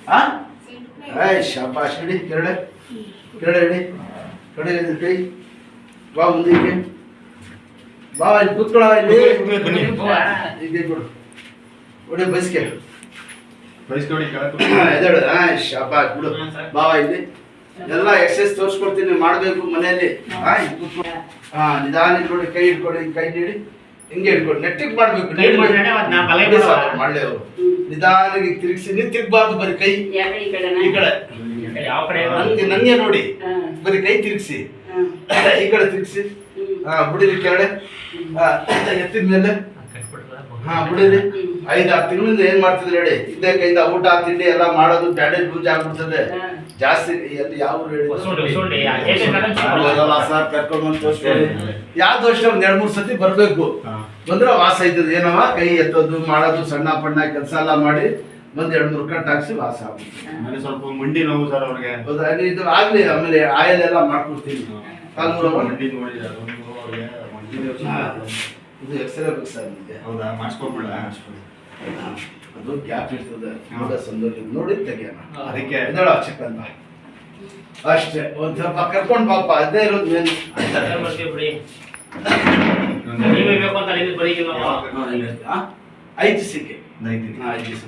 ಹಾ ಶಾಬಾಷ್ ಹಿಡಿ ಕೆರಡೆ ಹಿಡಿ ಕಡೆ ಕೈ ಬಾ ಮುಂದಕ್ಕೆ ಬಾ ಇಲ್ಲಿ ಕೂತ್ಕೊಳ್ಳ ಇಲ್ಲಿ ಈಗ ಕೊಡು ಒಡೆ ಬಸ್ಗೆ ಎದಳು ಶಾಬಾಷ್ ಬಿಡು ಬಾವ ಇಲ್ಲಿ ಎಲ್ಲ ಎಕ್ಸಸೈಸ್ ತೋರಿಸ್ಕೊಡ್ತೀನಿ ಮಾಡಬೇಕು ಮನೆಯಲ್ಲಿ ನಿಧಾನ ನೋಡಿ ಕೈ ಹಿಡ್ಕೊಳ್ಳಿ ಕೈ ನೀಡಿ ಹಿಂಗೆ ಹಿಡ್ಕೊಂಡು ನೆಟ್ಟಿಗೆ ಮಾಡ್ಬೇಕು ಮಾಡ್ಲಿ ಅವರು ನಿಧಾನಿಗೆ ತಿರುಗಿಸಿ ನೀವು ತಿರುಗಬಾರ್ದು ಬರೀ ಕೈ ಈ ಕಡೆ ನಂಗೆ ನೋಡಿ ಬರೀ ಕೈ ತಿರುಗಿಸಿ ಈ ಕಡೆ ತಿರುಗಿಸಿ ಬಿಡಿರಿ ಕೆಳಗಡೆ ಎತ್ತಿದ ಮೇಲೆ ಬಿಡಿರಿ 5-6 ತಿಂಗಳಿಂದ ಏನ್ ಮಾಡ್ತಿದ್ರಿ ಹೇಳಿ ಇದೇ ಕೈಯಿಂದ ಊಟ ತಿಂಡಿ ಎಲ್ಲ ಮಾಡೋದು ಬ್ಯಾಡೇಜ್ ಲೂಸ್ ಆಗ್ಬಿಡ್ತದೆ ಜಾಸ್ತಿ ಎಲ್ಲಿ ಯಾವ ಸರ್ ಕರ್ಕೊಂಡು ತೋರಿಸ್ಕೊಳ್ಳಿ ಯಾವ್ದು ವರ್ಷ ಒಂದ್ 2-3 ಸತಿ ಬರ್ಬೇಕು ಬಂದ್ರೆ ವಾಸ ಐತದ ಏನವ ಕೈ ಎತ್ತೋದು ಮಾಡೋದು ಸಣ್ಣ ಪಣ್ಣ ಕೆಲಸ ಎಲ್ಲ ಮಾಡಿ ಒಂದ್ 2-3 ಕಟ್ ಹಾಕ್ಸಿ ವಾಸ ಆಗುತ್ತೆ ಸ್ವಲ್ಪ ಮಂಡಿ ನೋವು ಸರ್ ಅವ್ರಿಗೆ ಹೌದಾ ಇದು ಆಗ್ಲಿ ಆಮೇಲೆ ಆಯಿಲ್ ಎಲ್ಲ ಮಾಡ್ಕೊಡ್ತೀನಿ ಇದು ಎಕ್ಸ್ರೇ ಬೇಕು ಸರ್ ನಿಮಗೆ ಹೌದಾ ಮಾಡಿಸ್ಕೊಡ್ಬಿಡ ಅದು ಗ್ಯಾಪ್ ಇರ್ತದೆ ನೋಡ ಸಂದರ್ಭ ನೋಡಿ ತೆಗಿಯೋಣ ಅದಕ್ಕೆ ಇದಳ ಚಿಕ್ಕಂತ ಅಷ್ಟೇ ಒಂದ್ ಸ್ವಲ್ಪ ಕರ್ಕೊಂಡು ಬಾಪ ಅದೇ ಇರೋದು ಮೇನ್ 5 ದಿವಸಕ್ಕೆ 5 ದಿವಸ